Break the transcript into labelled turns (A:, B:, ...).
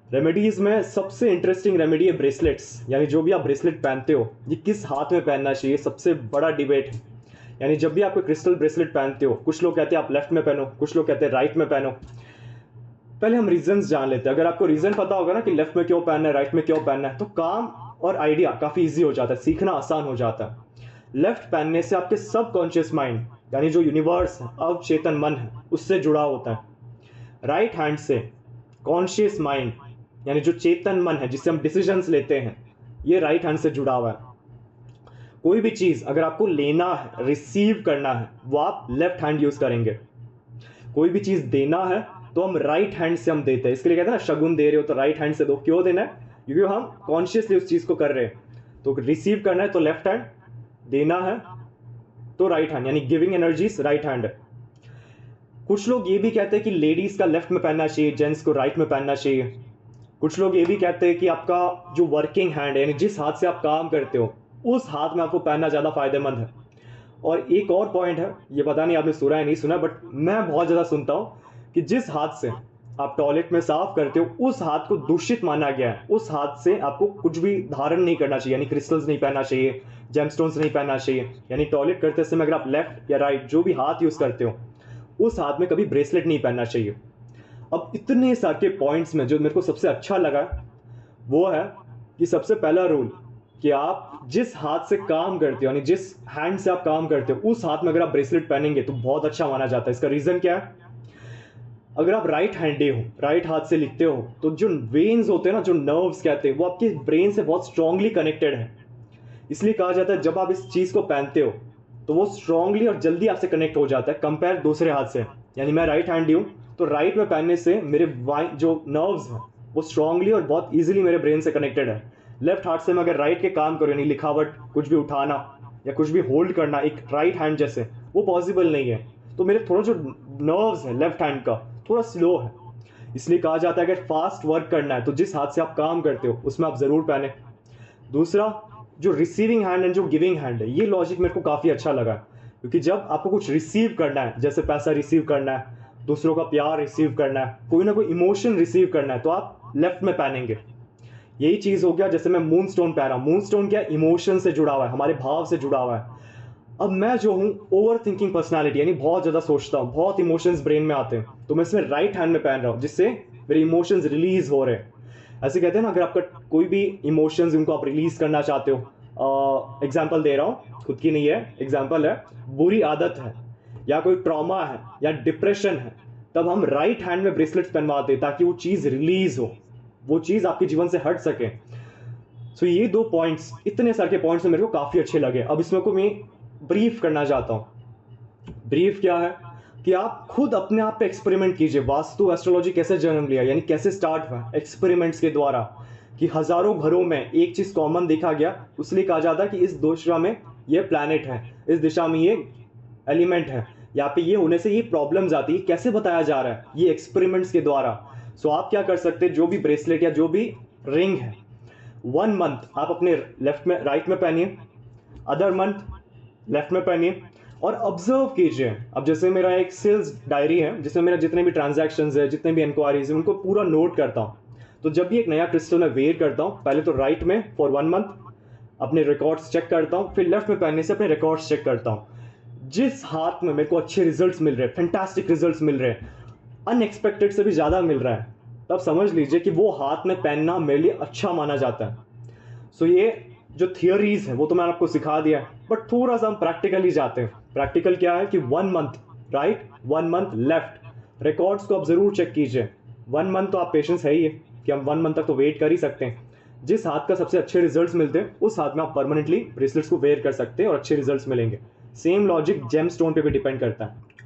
A: Remedies में सबसे interesting remedy है ब्रेसलेट्स, यानी जो भी आप ब्रेसलेट पहनते हो ये किस हाथ में पहनना चाहिए, सबसे बड़ा डिबेट है। यानी जब भी आप कोई क्रिस्टल ब्रेसलेट पहनते हो, कुछ लोग कहते हैं आप लेफ्ट में पहनो, कुछ लोग कहते हैं राइट में पहनो। पहले हम रीजंस जान लेते हैं। अगर आपको रीजन पता होगा ना कि लेफ्ट में क्यों पहनना है, राइट में क्यों पहनना है, तो काम और आइडिया काफी इजी हो जाता है, सीखना आसान हो जाता है। लेफ्ट पहनने से आपके सबकॉन्शियस माइंड यानी जो यूनिवर्स है, अवचेतन मन है, उससे जुड़ा होता है। राइट हैंड से कॉन्शियस माइंड यानी जो चेतन मन है जिससे हम डिसीजंस लेते हैं, ये राइट हैंड से जुड़ा हुआ है। कोई भी चीज अगर आपको लेना है, रिसीव करना है, वो आप लेफ्ट हैंड यूज करेंगे। कोई भी चीज देना है तो हम राइट हैंड से हम देते हैं। इसके लिए कहते हैं ना, शगुन दे रहे हो तो राइट हैंड से दो। क्यों देना है? क्योंकि हम कॉन्शियसली उस चीज को कर रहे हैं। तो रिसीव करना है तो लेफ्ट हैंड, देना है तो राइट हैंड, यानी गिविंग एनर्जीज राइट हैंड है। कुछ लोग ये भी कहते हैं कि लेडीज का लेफ्ट में पहनना चाहिए, जेंट्स को राइट में पहनना चाहिए। कुछ लोग ये भी कहते हैं कि आपका जो वर्किंग हैंड है, यानी जिस हाथ से आप काम करते हो, उस हाथ में आपको पहनना ज्यादा फायदेमंद है। और एक और पॉइंट है, ये पता नहीं आपने सुना है नहीं सुना, बट मैं बहुत ज्यादा सुनता हूं कि जिस हाथ से आप टॉयलेट में साफ करते हो उस हाथ को दूषित माना गया है। उस हाथ से आपको कुछ भी धारण नहीं करना चाहिए, यानी क्रिस्टल्स नहीं पहनना चाहिए, जेमस्टोन्स नहीं पहनना चाहिए। यानी टॉयलेट करते समय अगर आप लेफ्ट या राइट जो भी हाथ यूज करते हो, उस हाथ में कभी ब्रेसलेट नहीं पहनना चाहिए। अब इतने सारे पॉइंट्स में जो मेरे को सबसे अच्छा लगा वो है कि सबसे पहला रूल कि आप जिस हाथ से काम करते हो, यानी जिस हैंड से आप काम करते हो, उस हाथ में अगर आप ब्रेसलेट पहनेंगे तो बहुत अच्छा माना जाता है। इसका रीजन क्या है? अगर आप राइट हैंडे हो, राइट हाथ से लिखते हो, तो जो वेन्स होते हैं ना, जो नर्व्स कहते हैं, वो आपके ब्रेन से बहुत स्ट्रांगली कनेक्टेड है। इसलिए कहा जाता है जब आप इस चीज को पहनते हो तो वो स्ट्रांगली और जल्दी आपसे कनेक्ट हो जाता है कंपेयर दूसरे हाथ से। यानी मैं राइट हैंडी हूं तो राइट में पहनने से मेरे जो नर्व्स हैं वो स्ट्रांगली और बहुत इजीली मेरे ब्रेन से कनेक्टेड है। लेफ्ट हाथ से मैं अगर राइट के काम करूं, यानी लिखावट, कुछ भी उठाना या कुछ भी होल्ड करना एक राइट हैंड जैसे, वो पॉसिबल नहीं है। तो मेरे थोड़ा जो नर्व्स है लेफ्ट हैंड का थोड़ा स्लो है। इसलिए कहा जाता है अगर फास्ट वर्क करना है तो जिस हाथ से आप काम करते हो उसमें आप जरूर पहने। दूसरा, जो रिसीविंग हैंड एंड जो गिविंग हैंड है, ये लॉजिक मेरे को काफी अच्छा लगा। क्योंकि जब आपको कुछ रिसीव करना है, जैसे पैसा रिसीव करना है, दूसरों का प्यार रिसीव करना है, कोई ना कोई इमोशन रिसीव करना है, तो आप लेफ्ट में पहनेंगे। यही चीज हो गया जैसे मैं मून स्टोन पहन रहा हूं। मून स्टोन क्या, इमोशन से जुड़ा हुआ है, हमारे भाव से जुड़ा हुआ है। अब मैं जो हूं ओवर थिंकिंग पर्सनैलिटी, यानी बहुत ज्यादा सोचता हूं, बहुत इमोशंस ब्रेन में आते हैं, तो मैं इसमें राइट हैंड में पहन रहा हूं जिससे मेरे इमोशंस रिलीज हो रहे हैं। ऐसे कहते हैं ना, अगर आपका कोई भी इमोशंस उनको आप रिलीज करना चाहते हो, एग्जाम्पल दे रहा हूं, खुद की नहीं है, एग्जाम्पल है, बुरी आदत है या कोई ट्रॉमा है या डिप्रेशन है, तब हम राइट हैंड में ब्रेसलेट्स पहनवाते हैं ताकि वो चीज रिलीज हो, वो चीज आपके जीवन से हट सके। सो ये दो पॉइंट्स, इतने सारे के पॉइंट्स मेरे को काफी अच्छे लगे। अब इसमें को मैं ब्रीफ करना चाहता हूं। ब्रीफ क्या है कि आप खुद अपने आप पे एक्सपेरिमेंट कीजिए। वास्तु एस्ट्रोलॉजी कैसे जन्म लिया, यानी कैसे स्टार्ट हुआ? एक्सपेरिमेंट्स के द्वारा। कि हजारों घरों में एक चीज कॉमन देखा गया, इसलिए कहा जाता है कि इस दिशा में ये प्लैनेट है, इस दिशा में ये एलिमेंट है, यहाँ पे ये होने से ये प्रॉब्लम्स आती है। कैसे बताया जा रहा है? ये एक्सपेरिमेंट्स के द्वारा। सो आप क्या कर सकते हैं, जो भी ब्रेसलेट या जो भी रिंग है, 1 मंथ आप अपने लेफ्ट में, राइट में पहनिए, अदर मंथ लेफ्ट में पहनिए और ऑब्जर्व कीजिए। अब जैसे मेरा एक सेल्स डायरी है जिसमें मेरा जितने भी ट्रांजैक्शंस है, जितने भी इंक्वायरीज है, उनको पूरा नोट करता हूँ। तो जब भी एक नया क्रिस्टल मैं वेयर करता हूँ, पहले तो राइट में फॉर 1 मंथ अपने रिकॉर्ड्स चेक करता हूँ, फिर लेफ्ट में पहनने से अपने रिकॉर्ड्स चेक करता हूँ। जिस हाथ में मेरे को अच्छे रिजल्ट्स मिल रहे हैं, फैंटास्टिक रिजल्ट्स मिल रहे हैं, अनएक्सपेक्टेड से भी ज्यादा मिल रहा है, तब समझ लीजिए कि वो हाथ में पहनना मेरे लिए अच्छा माना जाता है। सो ये जो थियोरीज है वो तो मैंने आपको सिखा दिया है, बट थोड़ा सा हम प्रैक्टिकली जाते हैं। प्रैक्टिकल क्या है कि 1 month right, 1 month left, records को आप जरूर चेक कीजिए। 1 मंथ तो आप पेशेंस है ही है कि हम 1 मंथ तक तो वेट कर ही सकते हैं। जिस हाथ का सबसे अच्छे रिजल्ट्स मिलते हैं उस हाथ में आप परमानेंटली ब्रेसलेट्स को वेयर कर सकते हैं और अच्छे रिजल्ट्स मिलेंगे। सेम लॉजिक जेम स्टोन पे भी डिपेंड करता है।